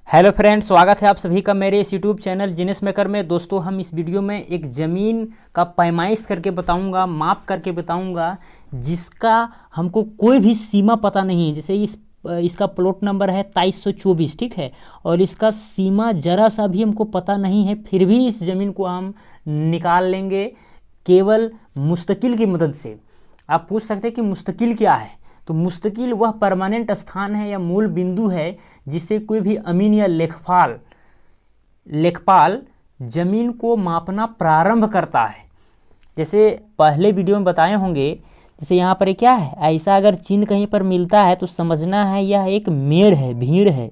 Hello friends, स्वागत है आप सभी का मेरे इस यूट्यूब चैनल जिनेस मेकर में। दोस्तों, हम इस वीडियो में एक ज़मीन का पैमाइश करके बताऊंगा, माप करके बताऊंगा, जिसका हमको कोई भी सीमा पता नहीं है। जैसे इसका प्लॉट नंबर है 2324, ठीक है, और इसका सीमा ज़रा सा भी हमको पता नहीं है, फिर भी इस ज़मीन को हम निकाल लेंगे केवल मुस्तकिल की मदद से। आप पूछ सकते हैं कि मुस्तकिल क्या है। तो मुस्तकिल वह परमानेंट स्थान है या मूल बिंदु है जिससे कोई भी अमीन या लेखपाल जमीन को मापना प्रारंभ करता है। जैसे पहले वीडियो में बताए होंगे, जैसे यहाँ पर क्या है, ऐसा अगर चिन्ह कहीं पर मिलता है तो समझना है यह एक मेड़ है, भीड़ है।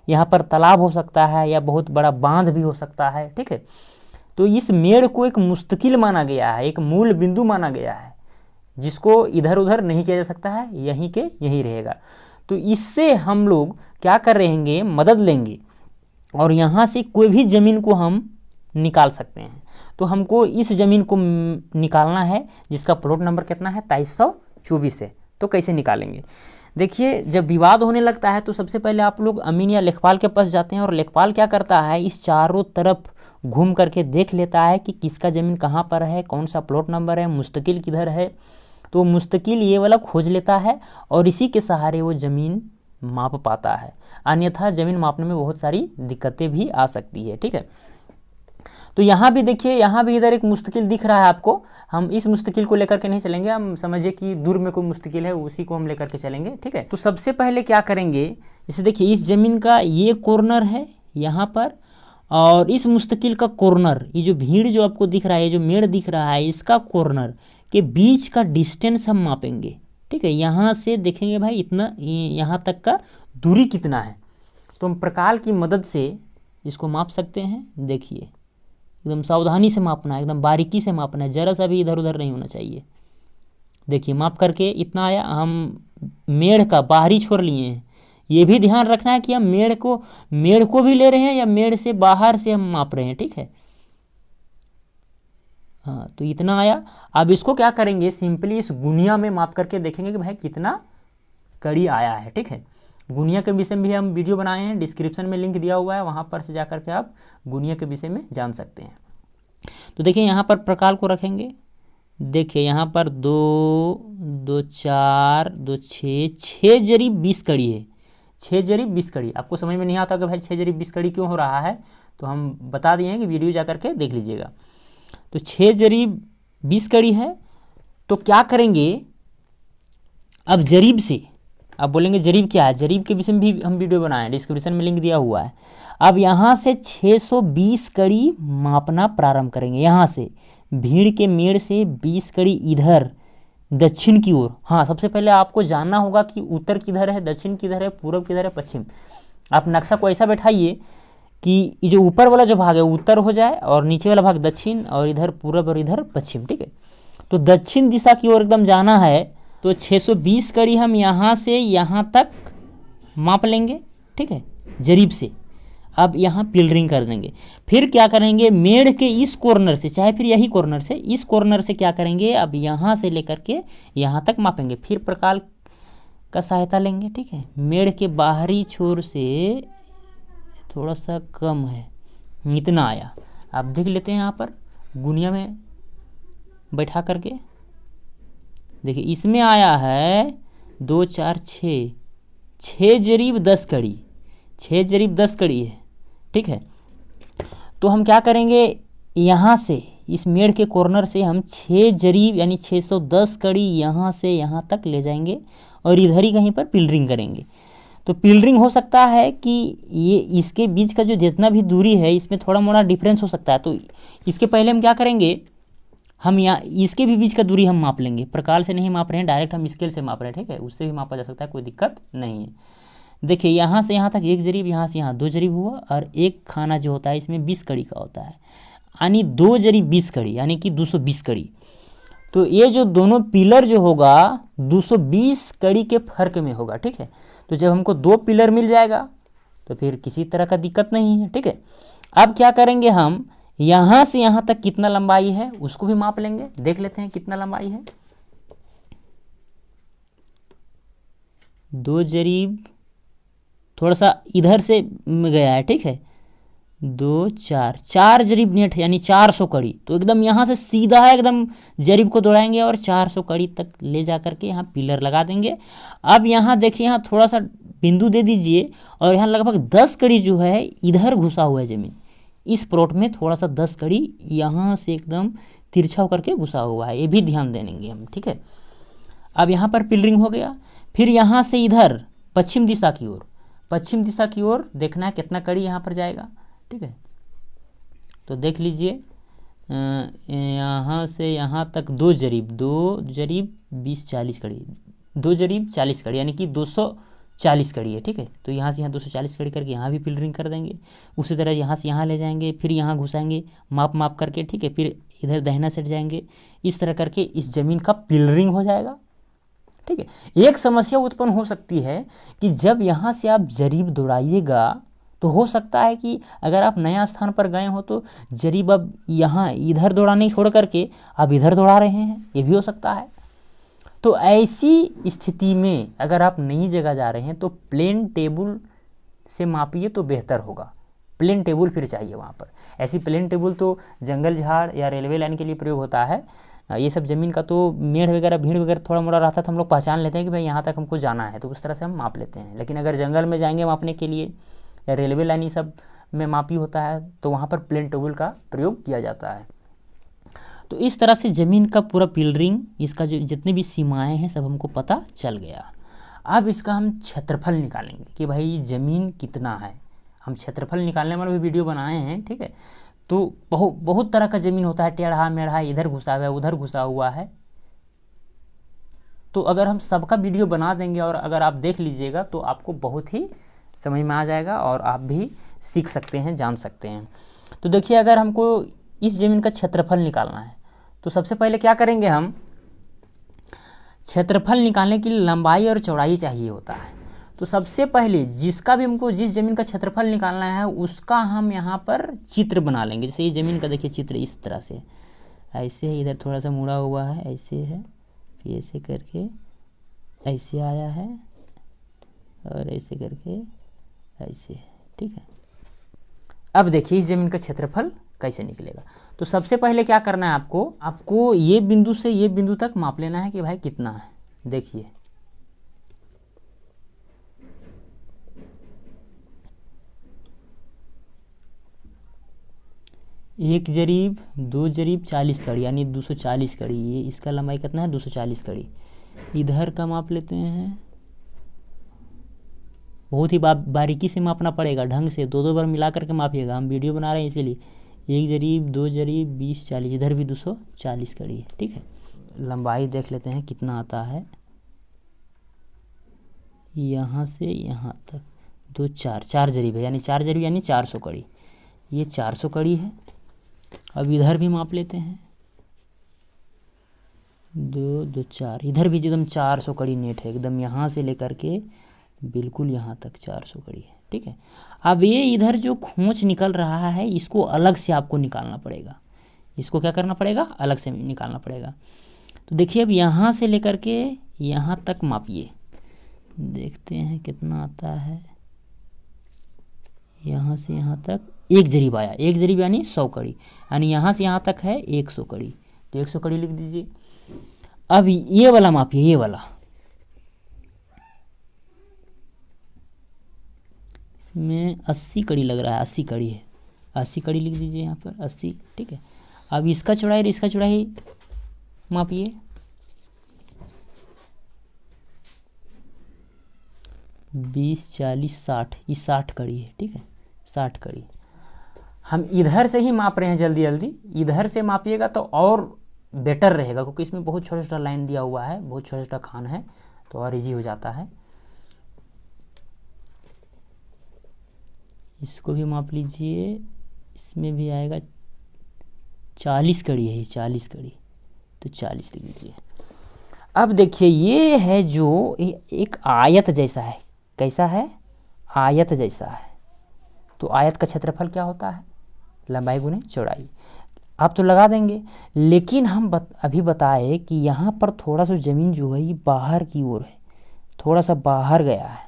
यहाँ पर तालाब हो सकता है या बहुत बड़ा बांध भी हो सकता है, ठीक है। तो इस मेड़ को एक मुस्तकिल माना गया है, एक मूल बिंदु माना गया है, जिसको इधर उधर नहीं किया जा सकता है, यहीं के यहीं रहेगा। तो इससे हम लोग क्या कर रहेंगे, मदद लेंगे और यहाँ से कोई भी ज़मीन को हम निकाल सकते हैं। तो हमको इस ज़मीन को निकालना है जिसका प्लॉट नंबर कितना है, 2324 है। तो कैसे निकालेंगे, देखिए, जब विवाद होने लगता है तो सबसे पहले आप लोग अमीन या लेखपाल के पास जाते हैं और लेखपाल क्या करता है, इस चारों तरफ घूम करके देख लेता है कि किसका ज़मीन कहाँ पर है, कौन सा प्लॉट नंबर है, मुस्तकिल किधर है। तो मुस्तकिल ये वाला खोज लेता है और इसी के सहारे वो ज़मीन माप पाता है। अन्यथा ज़मीन मापने में बहुत सारी दिक्कतें भी आ सकती है, ठीक है। तो यहाँ भी देखिए, यहाँ भी इधर एक मुस्तकिल दिख रहा है आपको। हम इस मुस्तकिल को लेकर के नहीं चलेंगे, हम समझिए कि दूर में कोई मुस्तकिल है, उसी को हम लेकर के चलेंगे, ठीक है। तो सबसे पहले क्या करेंगे, जैसे देखिए इस ज़मीन का ये कॉर्नर है यहाँ पर, और इस मुस्तकिल का कॉर्नर, ये जो भीड़ जो आपको दिख रहा है, ये जो मेड़ दिख रहा है, इसका कॉर्नर के बीच का डिस्टेंस हम मापेंगे, ठीक है। यहाँ से देखेंगे भाई इतना, यहाँ तक का दूरी कितना है। तो हम प्रकाल की मदद से इसको माप सकते हैं। देखिए एकदम सावधानी से मापना है, एकदम बारीकी से मापना है, ज़रा सा भी इधर उधर नहीं होना चाहिए। देखिए माप करके इतना आया। हम मेड़ का बाहरी छोर लिए हैं, ये भी ध्यान रखना है कि हम मेड़ को भी ले रहे हैं या मेड़ से बाहर से हम माप रहे हैं, ठीक है। हाँ, तो इतना आया। अब इसको क्या करेंगे, सिंपली इस गुनिया में माप करके देखेंगे कि भाई कितना कड़ी आया है, ठीक है। गुनिया के विषय में भी हम वीडियो बनाए हैं, डिस्क्रिप्शन में लिंक दिया हुआ है, वहाँ पर से जा करके आप गुनिया के विषय में जान सकते हैं। तो देखिए यहाँ पर प्रकाल को रखेंगे। देखिए यहाँ पर 2 2 4 2 6 जरीब 20 कड़ी है। 6 जरीब 20 कड़ी। आपको समझ में नहीं आता कि भाई 6 जरीब 20 कड़ी क्यों हो रहा है, तो हम बता दिए हैं कि वीडियो जा करके देख लीजिएगा। तो 6 जरीब 20 कड़ी है। तो क्या करेंगे, अब जरीब से, अब बोलेंगे जरीब क्या है, जरीब के विषय में भी हम वीडियो बनाए, डिस्क्रिप्शन में लिंक दिया हुआ है। अब यहाँ से 620 कड़ी मापना प्रारंभ करेंगे। यहाँ से भीड़ के मेड़ से 20 कड़ी इधर दक्षिण की ओर। हाँ, सबसे पहले आपको जानना होगा कि उत्तर किधर है, दक्षिण किधर है, पूर्व किधर है, पश्चिम। आप नक्शा को ऐसा बैठाइए कि ये जो ऊपर वाला जो भाग है उत्तर हो जाए और नीचे वाला भाग दक्षिण, और इधर पूरब और इधर पश्चिम, ठीक है। तो दक्षिण दिशा की ओर एकदम जाना है। तो 620 कड़ी हम यहाँ से यहाँ तक माप लेंगे, ठीक है, जरीब से। अब यहाँ पिलरिंग कर देंगे। फिर क्या करेंगे, मेड़ के इस कॉर्नर से, चाहे फिर यही कॉर्नर से, इस कॉर्नर से क्या करेंगे, अब यहाँ से लेकर के यहाँ तक मापेंगे। फिर प्रकाल का सहायता लेंगे, ठीक है। मेड़ के बाहरी छोर से थोड़ा सा कम है, इतना आया। आप देख लेते हैं यहाँ पर गुनिया में बैठा करके। देखिए इसमें आया है 2 4 6 जरीब 10 कड़ी, 6 जरीब 10 कड़ी है, ठीक है। तो हम क्या करेंगे, यहाँ से इस मेड़ के कॉर्नर से हम 6 जरीब यानी 610 कड़ी यहाँ से यहाँ तक ले जाएंगे और इधर ही कहीं पर पिलरिंग करेंगे। तो पिलरिंग हो सकता है कि ये इसके बीच का जो जितना भी दूरी है इसमें थोड़ा मोड़ा डिफरेंस हो सकता है। तो इसके पहले हम क्या करेंगे, हम यहाँ इसके भी बीच का दूरी हम माप लेंगे। प्रकाल से नहीं माप रहे हैं, डायरेक्ट हम स्केल से माप रहे हैं, ठीक है। उससे भी मापा जा सकता है, कोई दिक्कत नहीं है। देखिए यहाँ से यहाँ तक 1 जरीब, यहाँ से यहाँ 2 जरीब हुआ, और एक खाना जो होता है इसमें 20 कड़ी का होता है, यानी 2 जरीब 20 कड़ी, यानी कि 220 कड़ी। तो ये जो दोनों पिलर जो होगा 220 कड़ी के फर्क में होगा, ठीक है। तो जब हमको 2 पिलर मिल जाएगा तो फिर किसी तरह का दिक्कत नहीं है, ठीक है। अब क्या करेंगे, हम यहाँ से यहाँ तक कितना लंबाई है उसको भी माप लेंगे। देख लेते हैं कितना लंबाई है। 2 जरीब थोड़ा सा इधर से गया है, ठीक है, 2 4 4 जरीब नेट है, यानी 400 कड़ी। तो एकदम यहाँ से सीधा है, एकदम जरीब को दौड़ाएंगे और 400 कड़ी तक ले जा करके यहाँ पिलर लगा देंगे। अब यहाँ देखिए, यहाँ थोड़ा सा बिंदु दे दीजिए और यहाँ लगभग 10 कड़ी जो है इधर घुसा हुआ है ज़मीन, इस प्लॉट में थोड़ा सा 10 कड़ी यहाँ से एकदम तिरछा होकर के घुसा हुआ है, ये भी ध्यान देंगे हम, ठीक है। अब यहाँ पर पिलरिंग हो गया। फिर यहाँ से इधर पश्चिम दिशा की ओर देखना है कितना कड़ी यहाँ पर जाएगा, ठीक है। तो देख लीजिए, यहाँ से यहाँ तक 2 जरीब 20 40 कड़ी, 2 जरीब 40 कड़ी, यानी कि 240 कड़ी है, ठीक है। तो यहाँ से यहाँ 240 कड़ी करके यहाँ भी पिलरिंग कर देंगे। उसी तरह यहाँ से यहाँ ले जाएंगे, फिर यहाँ घुसाएंगे माप करके, ठीक है। फिर इधर दाहिना सेट जाएंगे, इस तरह करके इस ज़मीन का पिलरिंग हो जाएगा, ठीक है। एक समस्या उत्पन्न हो सकती है कि जब यहाँ से आप जरीब दौड़ाइएगा तो हो सकता है कि अगर आप नया स्थान पर गए हो तो जरीब अब यहाँ इधर दौड़ाने छोड़ करके आप इधर दौड़ा रहे हैं, ये भी हो सकता है। तो ऐसी स्थिति में अगर आप नई जगह जा रहे हैं तो प्लेन टेबल से मापिए तो बेहतर होगा। प्लेन टेबल फिर चाहिए वहाँ पर। ऐसी प्लेन टेबल तो जंगल झाड़ या रेलवे लाइन के लिए प्रयोग होता है। ये सब ज़मीन का तो मेड़ वगैरह भीड़ वगैरह थोड़ा मोड़ा रहता है तो हम लोग पहचान लेते हैं कि भाई यहाँ तक हमको जाना है, तो उस तरह से हम माप लेते हैं। लेकिन अगर जंगल में जाएंगे मापने के लिए या रेलवे लाइन ये सब में मापी होता है तो वहाँ पर प्लेन टेबल का प्रयोग किया जाता है। तो इस तरह से ज़मीन का पूरा पिलरिंग, इसका जो जितने भी सीमाएं हैं सब हमको पता चल गया। अब इसका हम क्षेत्रफल निकालेंगे कि भाई ज़मीन कितना है। हम क्षेत्रफल निकालने वाला भी वीडियो बनाए हैं, ठीक है। तो बहुत तरह का ज़मीन होता है, टेढ़ा मेढ़ा, इधर घुसा हुआ है उधर घुसा हुआ है। तो अगर हम सबका वीडियो बना देंगे और अगर आप देख लीजिएगा तो आपको बहुत ही समझ में आ जाएगा और आप भी सीख सकते हैं, जान सकते हैं। तो देखिए, अगर हमको इस ज़मीन का क्षेत्रफल निकालना है तो सबसे पहले क्या करेंगे, हम क्षेत्रफल निकालने के लिए लंबाई और चौड़ाई चाहिए होता है। तो सबसे पहले जिसका भी हमको जिस ज़मीन का क्षेत्रफल निकालना है उसका हम यहाँ पर चित्र बना लेंगे। जैसे ये ज़मीन का देखिए चित्र इस तरह से, ऐसे है, इधर थोड़ा सा मुड़ा हुआ है, ऐसे है, फिर ऐसे करके ऐसे आया है और ऐसे करके ऐसे है, ठीक है। अब देखिए इस ज़मीन का क्षेत्रफल कैसे निकलेगा। तो सबसे पहले क्या करना है, आपको ये बिंदु से ये बिंदु तक माप लेना है कि भाई कितना है। देखिए एक जरीब 2 जरीब 40 कड़ी, यानी 240 कड़ी। ये इसका लंबाई कितना है, 240 कड़ी। इधर का माप लेते हैं, बहुत ही बारीकी से मापना पड़ेगा, ढंग से 2 बार मिला करके मापिएगा। हम वीडियो बना रहे हैं इसीलिए। 1 जरीब 2 जरीब 20 40, इधर भी 240 कड़ी है, ठीक है। लंबाई देख लेते हैं कितना आता है, यहाँ से यहाँ तक 2 4 जरीब है, यानी 4 जरीब यानी 400 कड़ी। ये 400 कड़ी है। अब इधर भी माप लेते हैं, 2 2 4, इधर भी एकदम 400 कड़ी नेट है, एकदम यहाँ से लेकर के बिल्कुल यहाँ तक 400 कड़ी है, ठीक है। अब ये इधर जो खोंच निकल रहा है इसको अलग से आपको निकालना पड़ेगा। इसको क्या करना पड़ेगा, अलग से निकालना पड़ेगा। तो देखिए अब यहाँ से लेकर के यहाँ तक मापिए, देखते हैं कितना आता है। यहाँ से यहाँ तक 1 जरीब आया, 1 जरीब यानी 100 कड़ी, यानी यहाँ से यहाँ तक है 100 कड़ी। तो 100 कड़ी लिख दीजिए। अब ये वाला मापिए, ये वाला, इसमें 80 कड़ी लग रहा है, 80 कड़ी है, 80 कड़ी लिख दीजिए यहाँ पर, 80, ठीक है। अब इसका चौड़ाई और इसका चौड़ाई मापिए, 20 40 60, ये 60 कड़ी है, ठीक है, 60 कड़ी। हम इधर से ही माप रहे हैं जल्दी जल्दी, इधर से मापिएगा तो और बेटर रहेगा क्योंकि इसमें बहुत छोटा छोटा लाइन दिया हुआ है, बहुत छोटा छोटा खान है, तो और इजी हो जाता है। इसको भी माप लीजिए, इसमें भी आएगा 40 कड़ी है, 40 कड़ी, तो 40 लिख लीजिए। अब देखिए ये है जो एक आयत जैसा है, कैसा है, आयत जैसा है। तो आयत का क्षेत्रफल क्या होता है, लंबाई गुने चौड़ाई। आप तो लगा देंगे, लेकिन हम अभी बताए कि यहाँ पर थोड़ा सा ज़मीन जो है ये बाहर की ओर है, थोड़ा सा बाहर गया है,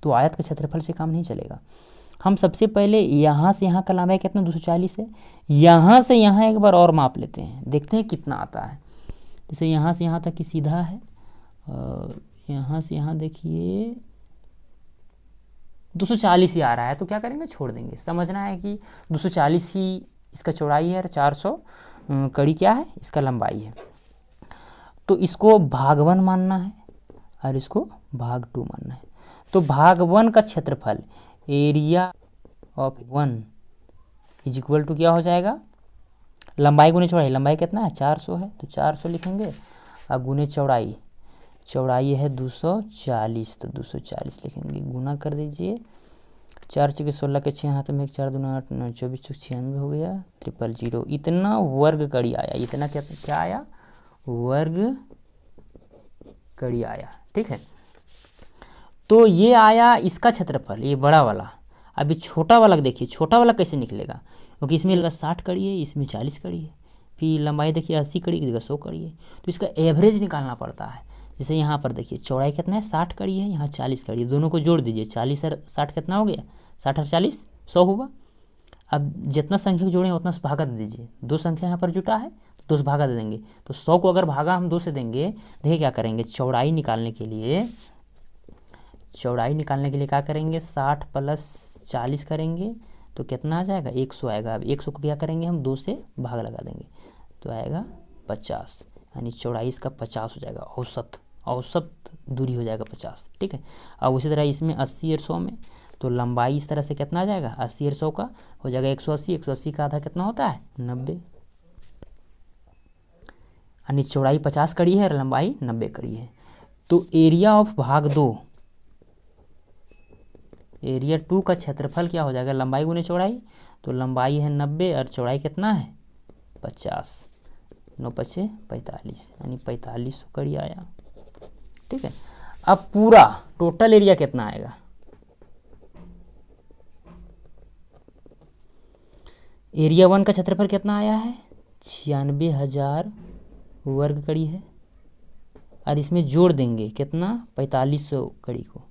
तो आयत के क्षेत्रफल से काम नहीं चलेगा। हम सबसे पहले यहाँ से यहाँ का लंबाई कितना 240 है, यहाँ से यहाँ एक बार और माप लेते हैं, देखते हैं कितना आता है। जैसे यहाँ से यहाँ तक की सीधा है और यहाँ से यहाँ देखिए 240 ही आ रहा है, तो क्या करेंगे, छोड़ देंगे। समझना है कि 240 ही इसका चौड़ाई है और 400 कड़ी क्या है, इसका लंबाई है। तो इसको भाग 1 मानना है और इसको भाग 2 मानना है। तो भाग 1 का क्षेत्रफल area of 1 is equal to क्या हो जाएगा, लंबाई गुने चौड़ाई, लंबाई कितना है 400 है, तो 400 लिखेंगे और गुने चौड़ाई, चौड़ाई है 240, तो 240 लिखेंगे, गुना कर दीजिए। 4 चौके 16 के 6 हाथ में 1 4 दूना 8 9 24 96 हो गया, 000। इतना वर्ग कड़ी आया, इतना क्या आया, वर्ग कड़ी आया। ठीक है, तो ये आया इसका क्षेत्रफल, ये बड़ा वाला। अभी छोटा वाला देखिए, छोटा वाला कैसे निकलेगा, क्योंकि इसमें 60 कड़ी है, इसमें 40 कड़ी है, फिर लंबाई देखिए 80 कड़ी की जगह 100 कड़ी है, तो इसका एवरेज निकालना पड़ता है। जैसे यहाँ पर देखिए चौड़ाई कितना है 60 कड़ी है, यहाँ 40 कड़ी है, दोनों को जोड़ दीजिए, 40 और 60 कितना हो गया, 60 और 40 100 हुआ। अब जितना संख्या जोड़े उतना से भागा दे दीजिए, 2 संख्या यहाँ पर जुटा है तो 2 से भागा दे देंगे, तो 100 को अगर भागा हम 2 से देंगे, देखिए क्या करेंगे, चौड़ाई निकालने के लिए क्या करेंगे, 60 + 40 करेंगे तो कितना आ जाएगा, 100 आएगा। अब 100 को क्या करेंगे हम 2 से भाग लगा देंगे तो आएगा 50, यानी चौड़ाई इसका 50 हो जाएगा, औसत दूरी हो जाएगा 50। ठीक है, अब उसी तरह इसमें 80 और 100 में, तो लंबाई इस तरह से कितना आ जाएगा, 80 और 100 का हो जाएगा 180, 180 का आधा कितना होता है 90, यानी चौड़ाई 50 कड़ी है और लंबाई 90 कड़ी है। तो एरिया ऑफ भाग 2, एरिया 2 का क्षेत्रफल क्या हो जाएगा, लंबाई गुने चौड़ाई, तो लंबाई है 90 और चौड़ाई कितना है 50, 9 × 5 = 45, यानी 45 कड़ी आया। ठीक है, अब पूरा टोटल एरिया कितना आएगा, एरिया 1 का क्षेत्रफल कितना आया है 96,000 वर्ग कड़ी है, और इसमें जोड़ देंगे कितना 4500 कड़ी को,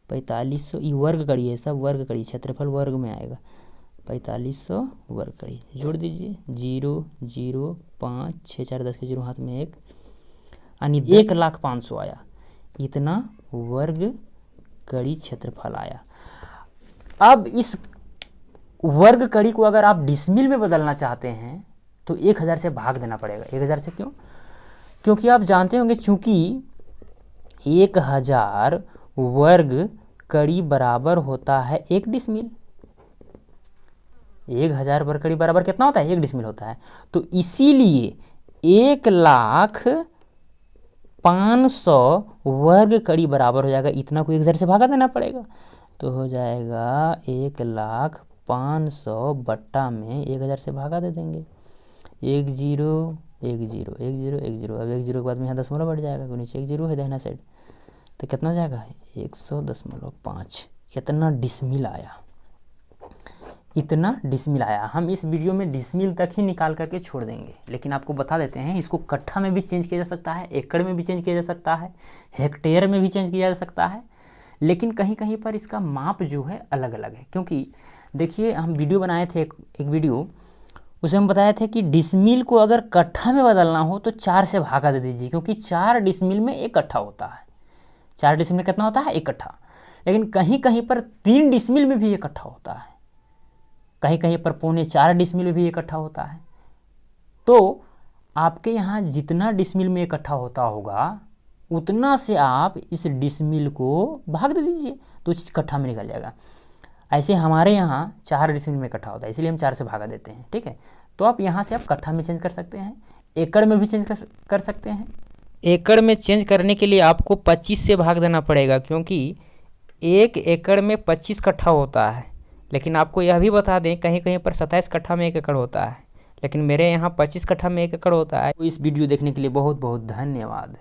4500 ये वर्ग कड़ी है, सब वर्ग कड़ी, क्षेत्रफल वर्ग में आएगा, 4500 वर्ग कड़ी जोड़ दीजिए, 0 0 5 6 4 10 के 0 हाथ में 1, यानी 1,05,000 आया, इतना वर्ग कड़ी क्षेत्रफल आया। अब इस वर्ग कड़ी को अगर आप डिसमिल में बदलना चाहते हैं तो 1000 से भाग देना पड़ेगा। 1000 से क्यों, क्योंकि आप जानते होंगे चूंकि 1000 वर्ग कड़ी बराबर होता है 1 डिसमिल, 1000 वर्ग कड़ी बराबर कितना होता है 1 डिसमिल होता है, तो इसीलिए 1,05,000 वर्ग कड़ी बराबर हो जाएगा, इतना को 1000 से भागा देना पड़ेगा, तो हो जाएगा 1,05,000 बट्टा में 1000 से भागा दे देंगे, 1 0 1 0 1 0 1 0, अब 1 0 के बाद में यहाँ दशमलव बढ़ जाएगा, नीचे 1 0 है दाहिना साइड, तो कितना हो जाएगा 100.5, इतना डिसमिल आया, इतना डिसमिल आया। हम इस वीडियो में डिसमिल तक ही निकाल करके छोड़ देंगे, लेकिन आपको बता देते हैं इसको कट्ठा में भी चेंज किया जा सकता है, एकड़ में भी चेंज किया जा सकता है, हेक्टेयर में भी चेंज किया जा सकता है, लेकिन कहीं कहीं पर इसका माप जो है अलग अलग है। क्योंकि देखिए हम वीडियो बनाए थे एक वीडियो, उसमें हम बताए थे कि डिसमिल को अगर कट्ठा में बदलना हो तो 4 से भागा दे दीजिए, क्योंकि 4 डिसमिल में 1 कट्ठा होता है, 4 डिसमिल में कितना होता है 1 कट्ठा, लेकिन कहीं कहीं पर 3 डिसमिल में भी 1 कट्ठा होता है, कहीं कहीं पर 3.25 डिसमिल में भी 1 कट्ठा होता है। तो आपके यहाँ जितना डिसमिल में 1 कट्ठा होता होगा उतना से आप इस डिसमिल को भाग दे दीजिए, तो चीज़ कट्ठा में निकल जाएगा। ऐसे हमारे यहाँ 4 डिसमिल में इकट्ठा होता है, इसलिए हम 4 से भागा देते हैं। ठीक है, तो आप यहाँ से आप कट्ठा में चेंज कर सकते हैं, एकड़ में भी चेंज कर सकते हैं। एकड़ में चेंज करने के लिए आपको 25 से भाग देना पड़ेगा, क्योंकि 1 एकड़ में 25 कट्ठा होता है, लेकिन आपको यह भी बता दें कहीं कहीं पर 27 कट्ठा में 1 एकड़ होता है, लेकिन मेरे यहाँ 25 कट्ठा में 1 एकड़ होता है। तो इस वीडियो देखने के लिए बहुत बहुत धन्यवाद।